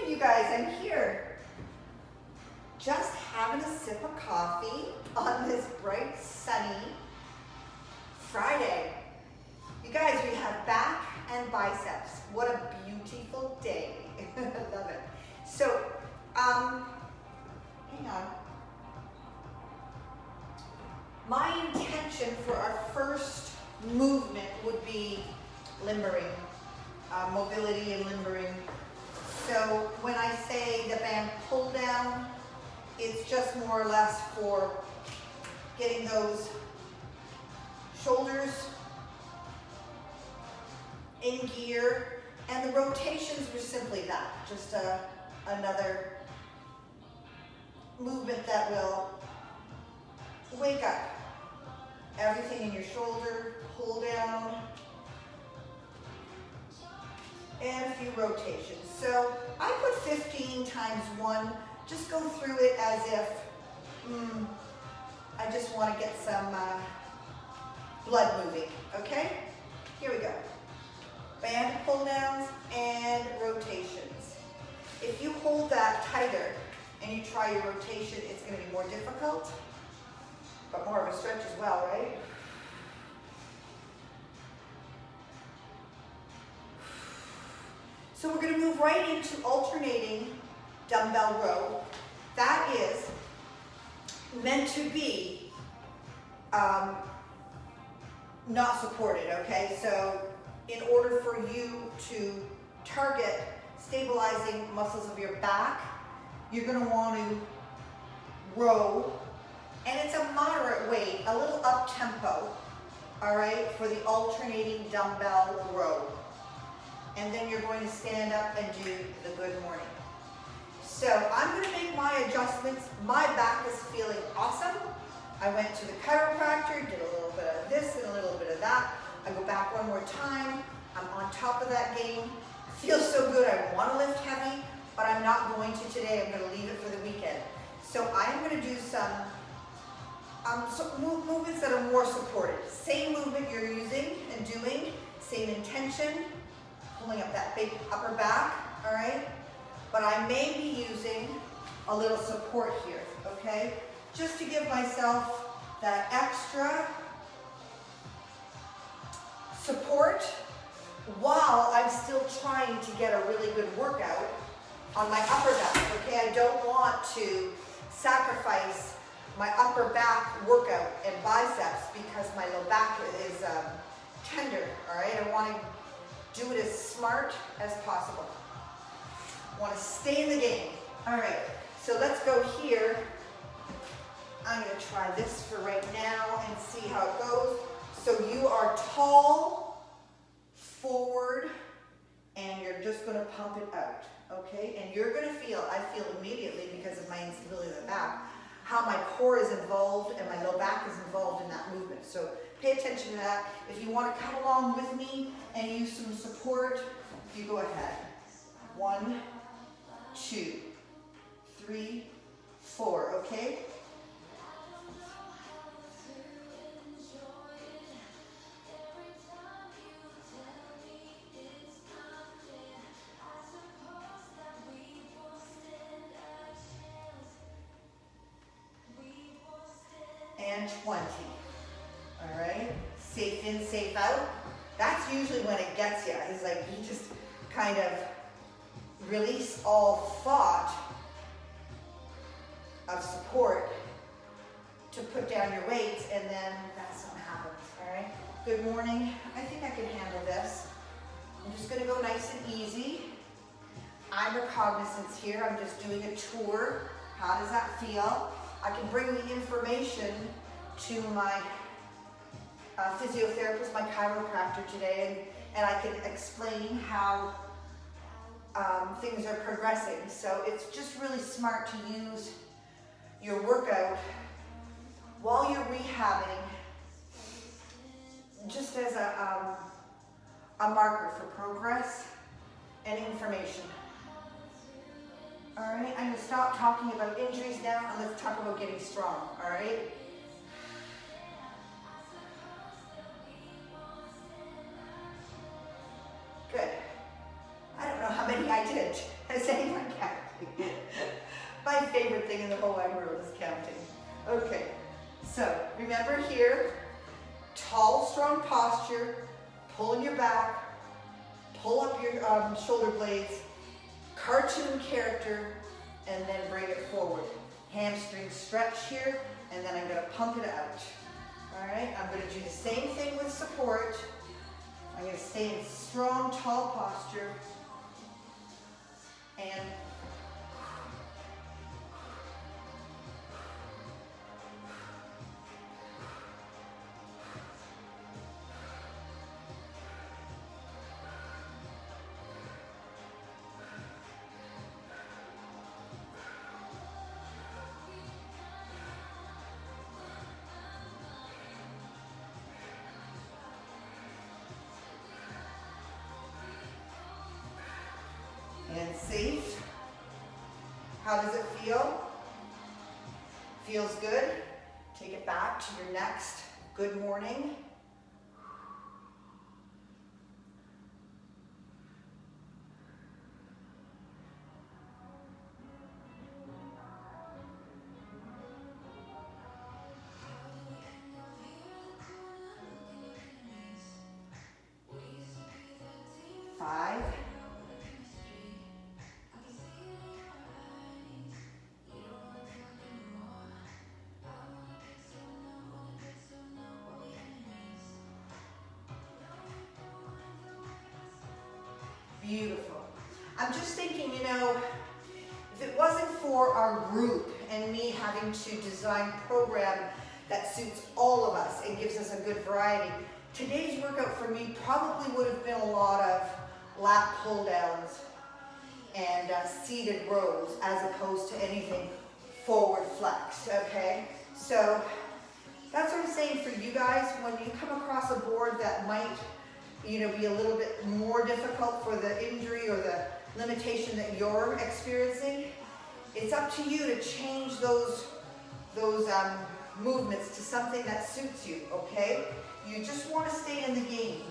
you guys, I'm here. Just having a sip of coffee on this bright, sunny Friday. You guys, we have back and biceps. What a beautiful day. I love it. So, hang on. My intention for our first movement would be limbering, mobility and limbering. So when I say the band pull down, it's just more or less for getting those shoulders in gear, and the rotations were simply that, just another movement that will wake up everything in your shoulder, pull down, and a few rotations. So I put 15 times 1, just go through it as if I just want to get some blood moving, okay? Here we go. Band pull downs and rotations. If you hold that tighter and you try your rotation, it's going to be more difficult, but more of a stretch as well, right? So we're going to move right into alternating dumbbell row. That is meant to be not supported, okay? So in order for you to target stabilizing muscles of your back, you're going to want to row, and it's a moderate weight, a little up tempo, all right, for the alternating dumbbell row. And then you're going to stand up and do the good morning. So I'm going to make my adjustments. My back is feeling awesome. I went to the chiropractor, did a little bit of this and a little bit of that. I go back one more time. I'm on top of that game. I feel so good. I want to lift heavy, but I'm not going to today. I'm going to leave it for the weekend. So I'm going to do some movements that are more supported. Same movement you're using and doing, same intention, pulling up that big upper back, all right? But I may be using a little support here, okay? Just to give myself that extra support while I'm still trying to get a really good workout on my upper back, okay? I don't want to sacrifice my upper back workout and biceps because my low back is tender, all right? I want to do it as smart as possible. I want to stay in the game. All right, so let's go here. I'm going to try this for right now and see how it goes. So you are tall, forward, and you're just going to pump it out, okay? And you're going to feel, I feel immediately because of my instability of the back, how my core is involved and my low back is involved in that movement. So pay attention to that. If you want to come along with me and use some support, you go ahead. 1, 2, 3, 4, okay? And 20. All right, safe in, safe out. That's usually when it gets you. It's like you just kind of release all thought of support to put down your weights, and then that's something happens, all right? Good morning. I think I can handle this. I'm just gonna go nice and easy. I'm recognizance here. I'm just doing a tour. How does that feel? I can bring the information to my physiotherapist, my chiropractor today, and I can explain how things are progressing. So it's just really smart to use your workout while you're rehabbing, just as a marker for progress and information. All right, I'm going to stop talking about injuries now and let's talk about getting strong, all right? Good. I don't know how many I did. it. Has anyone counting? My favorite thing in the whole wide world is counting. Okay, so remember here, tall, strong posture, pull in your back, pull up your shoulder blades, cartoon character, and then bring it forward. Hamstring stretch here, and then I'm going to pump it out. All right, I'm going to do the same thing with support. I'm going to stay in strong, tall posture, and safe. How does it feel? Feels good? Take it back to your next good morning. Five. 4. Beautiful. I'm just thinking, you know, if it wasn't for our group and me having to design a program that suits all of us and gives us a good variety, today's workout for me probably would have been a lot of lat pull downs and seated rows as opposed to anything forward flexed, okay? So that's what I'm saying for you guys. When you come across a board that might, you know, be a little bit more difficult for the injury or the limitation that you're experiencing, it's up to you to change those movements to something that suits you, okay? You just want to stay in the game.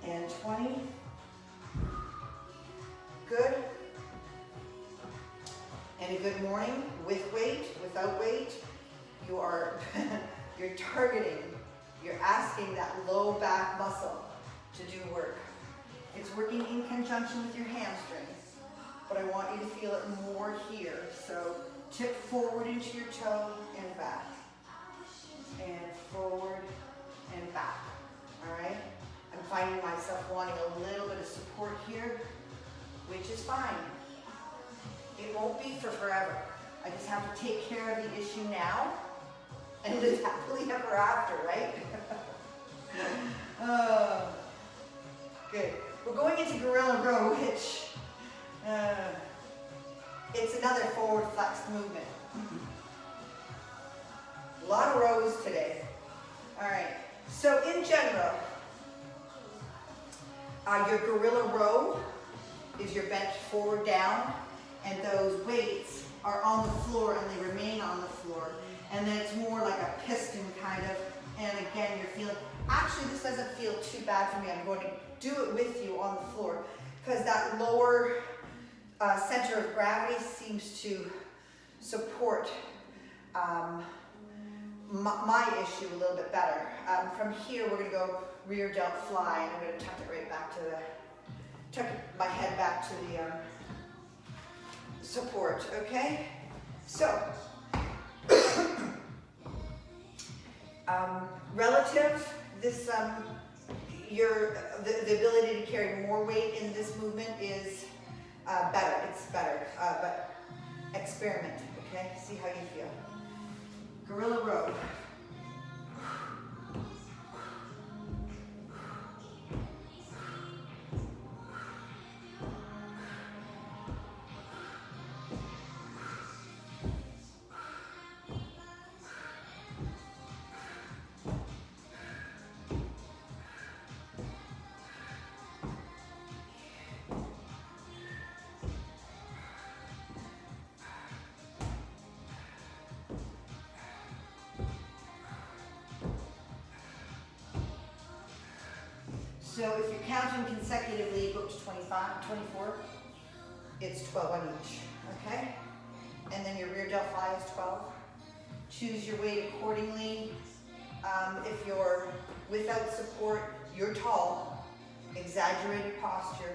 And 20. Good. And a good morning with weight, without weight. You are, you're targeting, you're asking that low back muscle to do work. It's working in conjunction with your hamstrings, but I want you to feel it more here. So tip forward into your toe and back. And forward and back, all right? I'm finding myself wanting a little bit of support here, which is fine. It won't be for forever. I just have to take care of the issue now and live happily ever after, right? Good. We're going into gorilla row, which it's another forward flexed movement. A lot of rows today. All right. So in general, your gorilla row is your bench forward down, and those weights are on the floor and they remain on the floor. And then it's more like a piston kind of, and again you're feeling, actually this doesn't feel too bad for me. I'm going to do it with you on the floor because that lower center of gravity seems to support my issue a little bit better. From here we're going to go rear delt fly, and I'm going to tuck it right back to tuck my head back to the support, okay? So, relative, this, the ability to carry more weight in this movement is better, it's better, but experiment, okay? See how you feel. Gorilla row. So if you're counting consecutively, go up to 25, 24, it's 12 on each, okay? And then your rear delt fly is 12. Choose your weight accordingly. If you're without support, you're tall, exaggerated posture,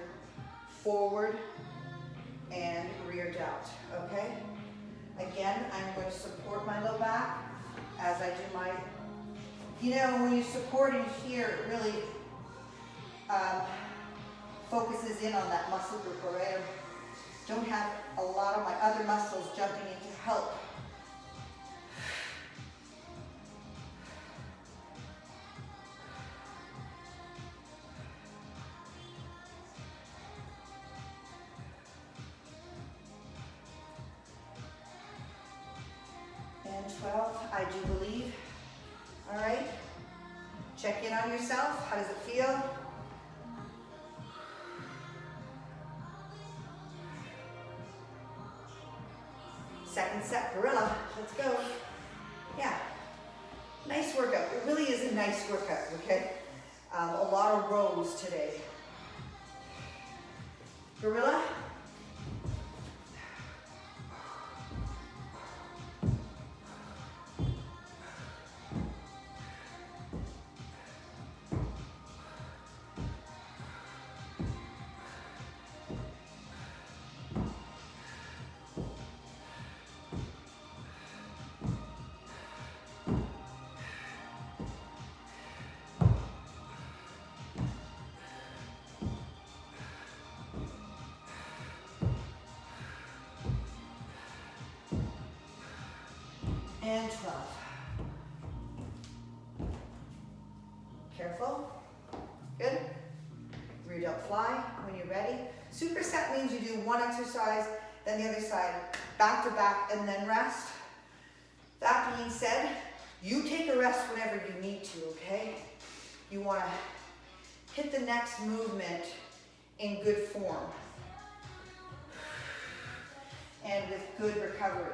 forward and rear delt, okay? Again, I'm going to support my low back as I do my, you know, when you support in here, it really focuses in on that muscle group, all right? I don't have a lot of my other muscles jumping in to help. And 12, I do believe. All right, check in on yourself. How does it feel? Second set, gorilla. Let's go. Yeah, nice workout. It really is a nice workout, okay? A lot of rows today. Gorilla. And 12. Careful. Good. Rear delt fly when you're ready. Superset means you do one exercise, then the other side, back to back, and then rest. That being said, you take a rest whenever you need to, okay? You want to hit the next movement in good form and with good recovery.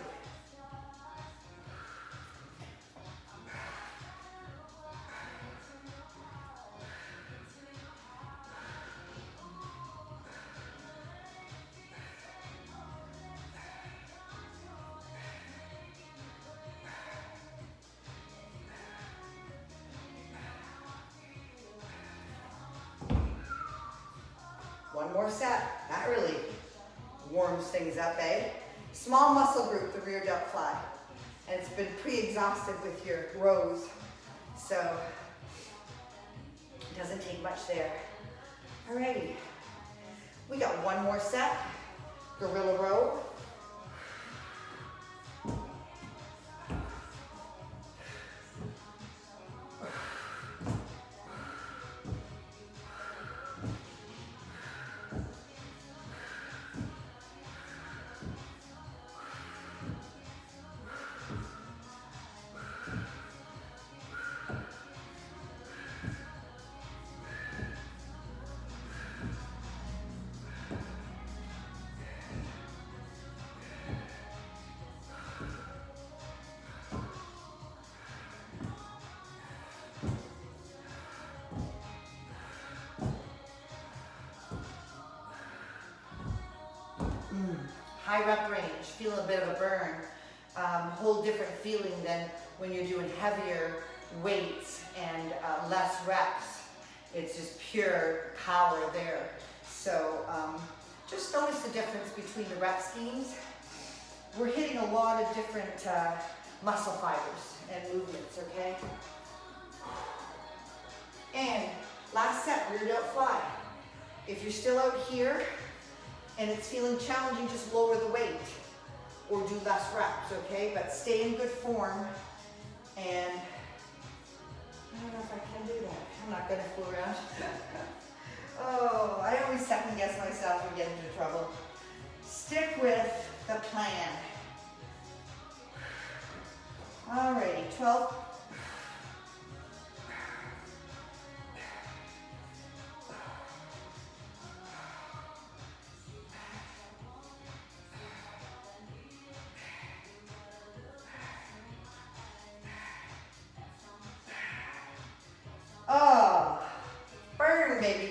One more set. That really warms things up, eh? Small muscle group, the rear delt fly. And it's been pre-exhausted with your rows, so it doesn't take much there. Alrighty. We got one more set. Gorilla row. High rep range, feel a bit of a burn. Whole different feeling than when you're doing heavier weights and less reps. It's just pure power there. So just notice the difference between the rep schemes. We're hitting a lot of different muscle fibers and movements, okay? And last set, rear delt fly. If you're still out here, and it's feeling challenging, just lower the weight or do less reps, okay? But stay in good form, and I don't know if I can do that. I'm not gonna fool around. Oh, I always second guess myself and get into trouble. Stick with the plan. Alrighty, 12. Oh, burn, baby.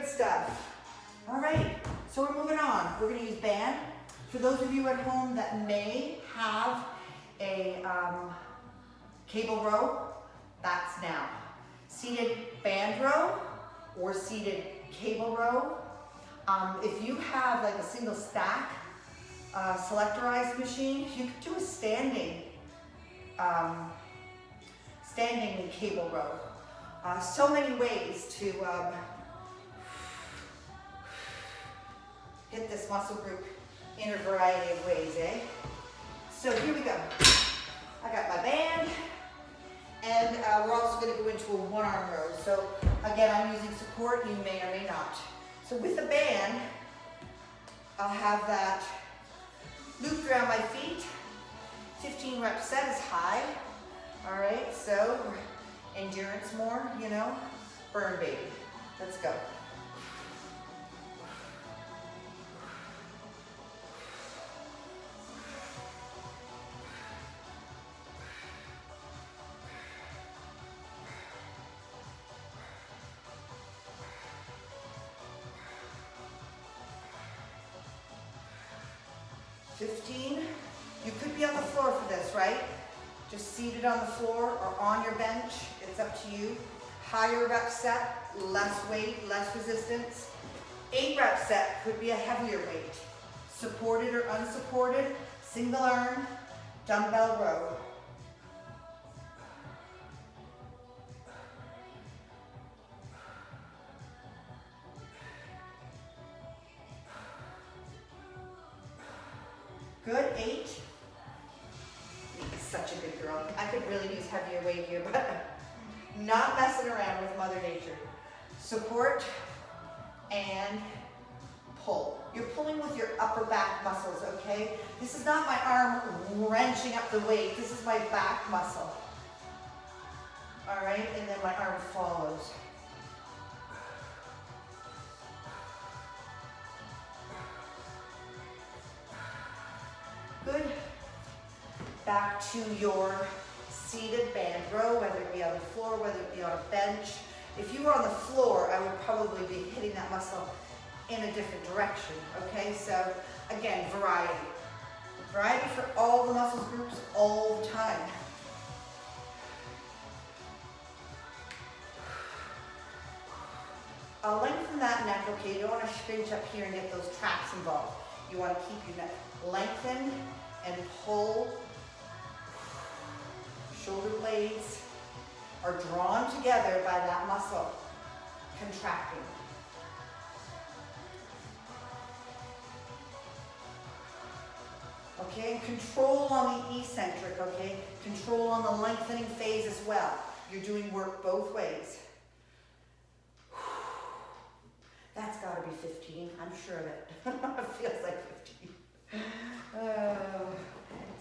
stuff. All right, so we're moving on. We're gonna use band. For those of you at home that may have a cable row, that's now. Seated band row or seated cable row. If you have like a single stack selectorized machine, you could do a standing cable row. So many ways to hit this muscle group in a variety of ways, eh? So here we go. I got my band, and we're also going to go into a one-arm row. So again, I'm using support, you may or may not. So with the band, I'll have that looped around my feet. 15 rep set is high. All right, so endurance more, you know, burn baby. Let's go. You could be on the floor for this, right? Just seated on the floor or on your bench. It's up to you. Higher rep set, less weight, less resistance. 8 rep set could be a heavier weight. Supported or unsupported, single arm, dumbbell row. Good, 8. Such a good girl. I could really use heavier weight here, but not messing around with Mother Nature. Support and pull. You're pulling with your upper back muscles, okay? This is not my arm wrenching up the weight. This is my back muscle. All right, and then my arm follows. Good. Back to your seated band row, whether it be on the floor, whether it be on a bench. If you were on the floor, I would probably be hitting that muscle in a different direction, okay? So again, variety. Variety for all the muscle groups all the time. I'll lengthen that neck, okay? You don't want to scrunch up here and get those traps involved. You want to keep your neck lengthened and pull. Shoulder blades are drawn together by that muscle contracting. Okay, control on the eccentric, okay? Control on the lengthening phase as well. You're doing work both ways. That's got to be 15, I'm sure of it. It feels like 15.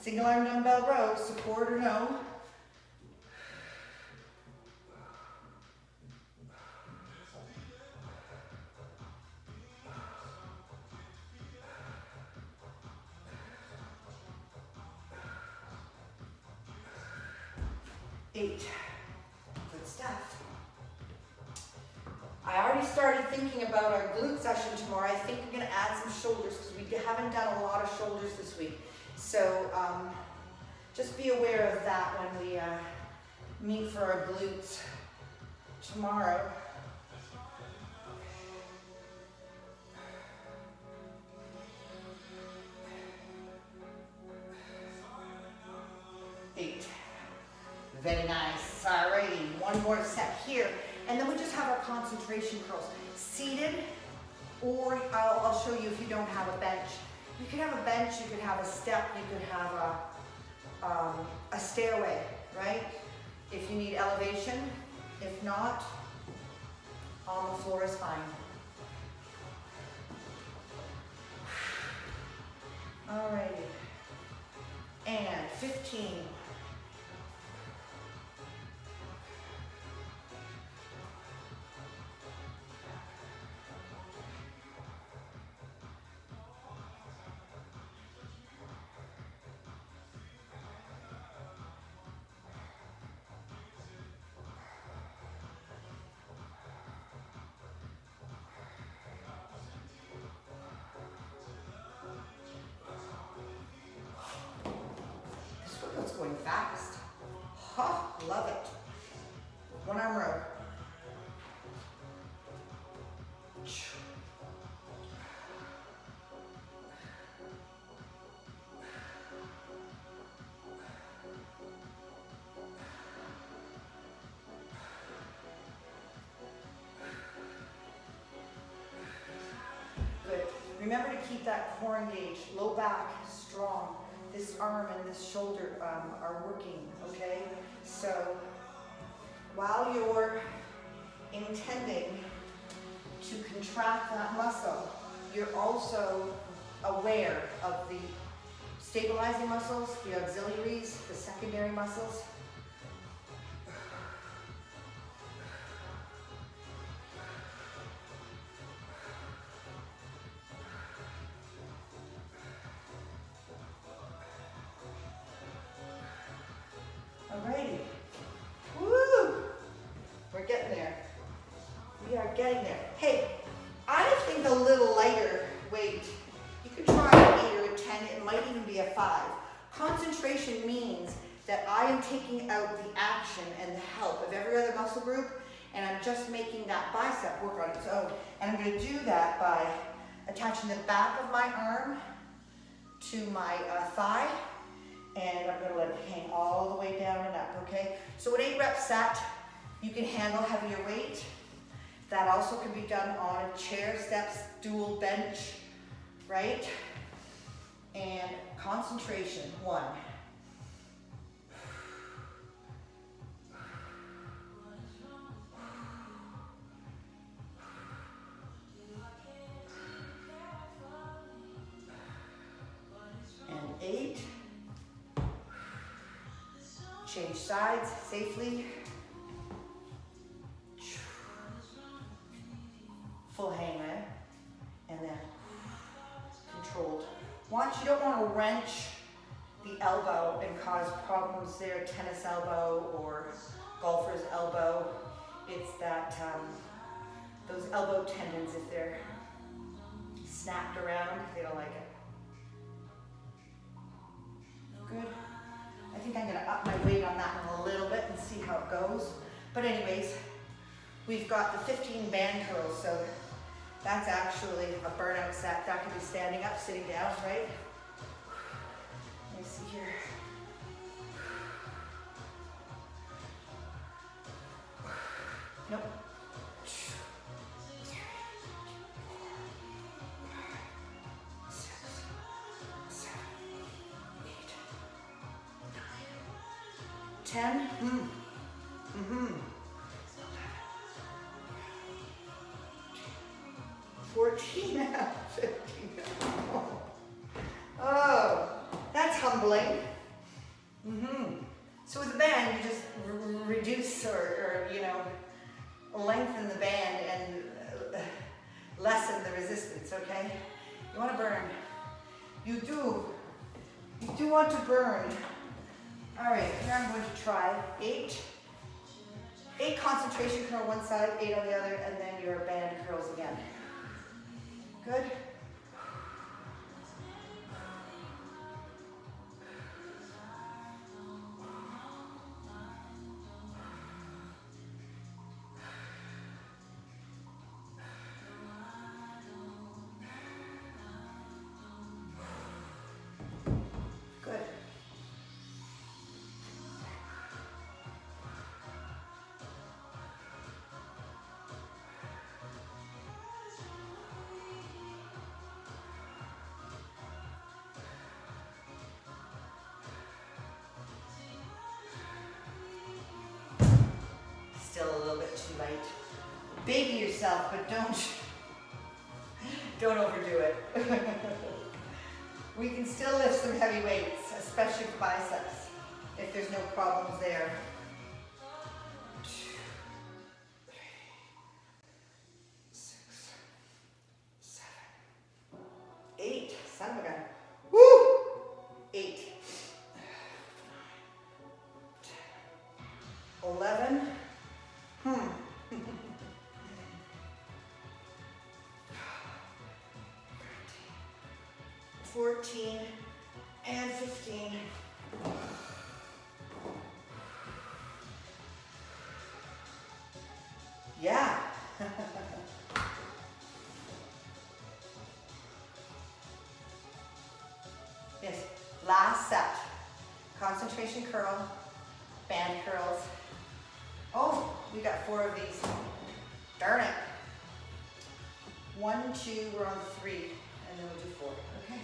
Single arm dumbbell row, support or no. Eight. Good stuff. I already started thinking about our glute session tomorrow. I think we're going to add some shoulders because we haven't done a lot of shoulders this week. So just be aware of that when we meet for our glutes tomorrow. Eight. Very nice. Alrighty, one more set here. And then we just have our concentration curls. Seated, or I'll show you if you don't have a bench. You could have a bench, you could have a step, you could have a stairway, right? If you need elevation. If not, on the floor is fine. Alrighty. And 15. going fast. Ha, love it. One arm row. Good. Remember to keep that core engaged, low back, strong. This arm and this shoulder are working, okay? So while you're intending to contract that muscle, you're also aware of the stabilizing muscles, the auxiliaries, the secondary muscles. Alrighty. Woo! We're getting there. We are getting there. Hey, I think a little lighter weight, you could try an 8 or a 10, it might even be a 5. Concentration means that I am taking out the action and the help of every other muscle group, and I'm just making that bicep work on its own. And I'm going to do that by attaching the back of my arm to my thigh, and I'm going to let it hang all the way down and up, okay? So an 8 rep set, you can handle heavier weight. That also can be done on a chair, steps, dual bench, right? And concentration, 1. And 8. Change sides safely. Full hangman, and then controlled. You don't want to wrench the elbow and cause problems there, tennis elbow or golfer's elbow. It's that, those elbow tendons, if they're snapped around, they don't like it. Good. I think I'm going to up my weight on that one a little bit and see how it goes. But anyways, we've got the 15 band curls, so that's actually a burnout set. That could be standing up, sitting down, right? Let me see here. Nope. 10. 14. 15. Oh, that's humbling. So with the band, you just reduce or lengthen the band and lessen the resistance, okay? You want to burn. You do want to burn. All right, here I'm going to try 8 concentration curl one side, 8 on the other, and then your band curls again. Good. Good. Still a little bit too light. Baby yourself, but don't overdo it. We can still lift some heavy weights, especially for biceps, if there's no problems there. 2, 3, 6, 7, 8. Son of a gun. Woo! 8. 11. 14 and 15. Yeah. Yes, last set. Concentration curl, band curls. Oh, we got 4 of these. Darn it. 1, 2, we're on 3, and then we'll do 4, okay?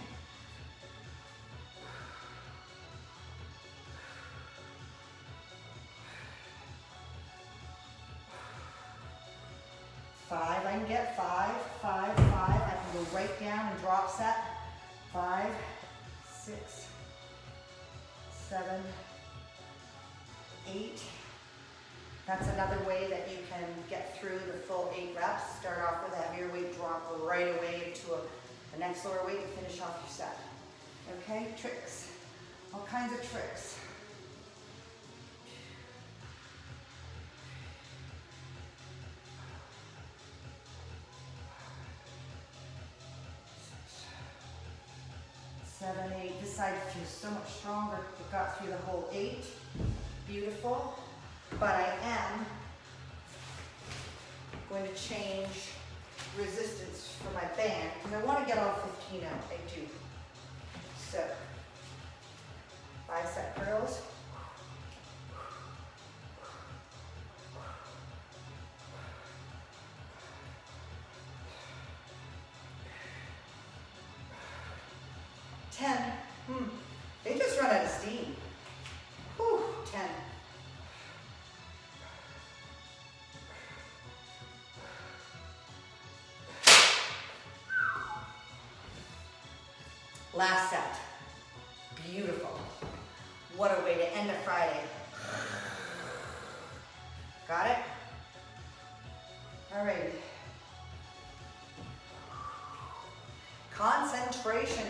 Five, I can get 5, 5, 5. I can go right down and drop set. 5, 6, 7, 8. That's another way that you can get through the full 8 reps. Start off with a heavier weight, drop right away into the next lower weight and finish off your set. Okay, tricks. All kinds of tricks. Seven, 8. This side feels so much stronger. It got through the whole 8. Beautiful. But I am going to change resistance for my band because I want to get all 15 out. I do. So, bicep curls. They just run out of steam. Whew, 10. Last set. Beautiful. What a way to end a Friday. Got it? All right. Concentration.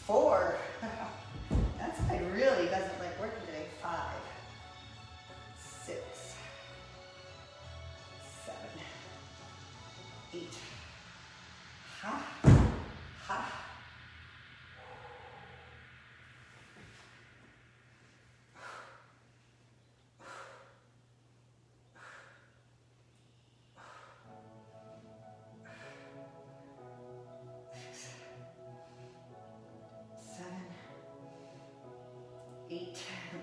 Four. That side really doesn't like working today. 5, 6, 7, 8. Ha. Ha. A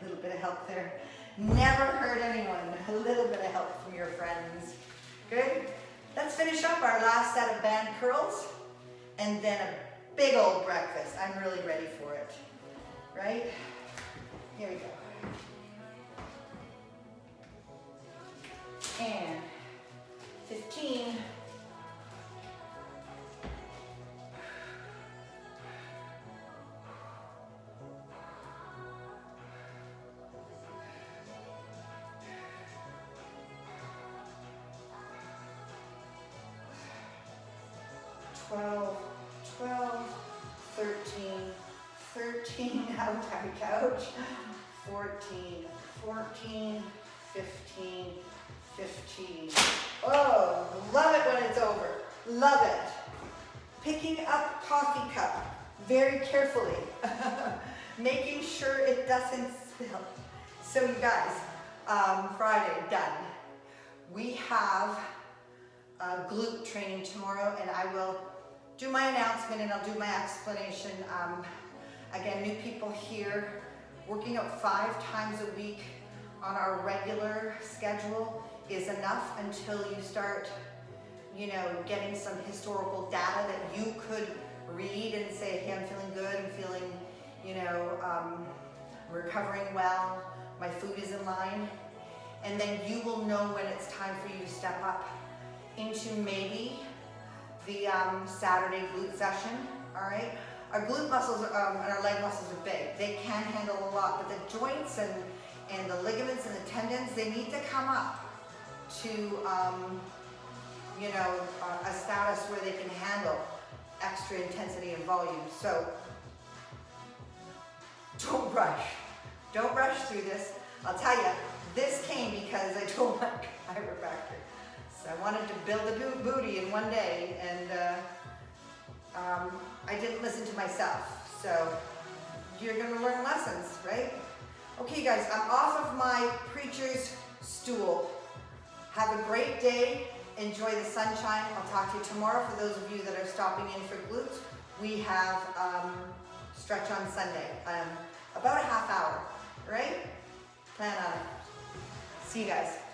little bit of help there. Never hurt anyone. A little bit of help from your friends. Good. Let's finish up our last set of band curls and then a big old breakfast. I'm really ready for it. Right? Here we go. And 15. 12, 13, ouch, 14, 15. Oh, love it when it's over. Love it. Picking up coffee cup very carefully, making sure it doesn't spill. So you guys, Friday, done. We have glute training tomorrow, and I will do my announcement and I'll do my explanation. Again, new people here, working out 5 times a week on our regular schedule is enough until you start, you know, getting some historical data that you could read and say, hey, I'm feeling good, I'm feeling, you know, recovering well, my food is in line. And then you will know when it's time for you to step up into maybe the Saturday glute session, all right? Our glute muscles and our leg muscles are big. They can handle a lot, but the joints and the ligaments and the tendons, they need to come up to, you know, a status where they can handle extra intensity and volume. So don't rush. Don't rush through this. I'll tell you, this came because I told my chiropractor. So I wanted to build a booty in one day, and I didn't listen to myself. So you're gonna learn lessons, right? Okay guys, I'm off of my preacher's stool. Have a great day. Enjoy the sunshine. I'll talk to you tomorrow. For those of you that are stopping in for glutes, we have stretch on Sunday. About a half hour, right? Plan on it. See you guys.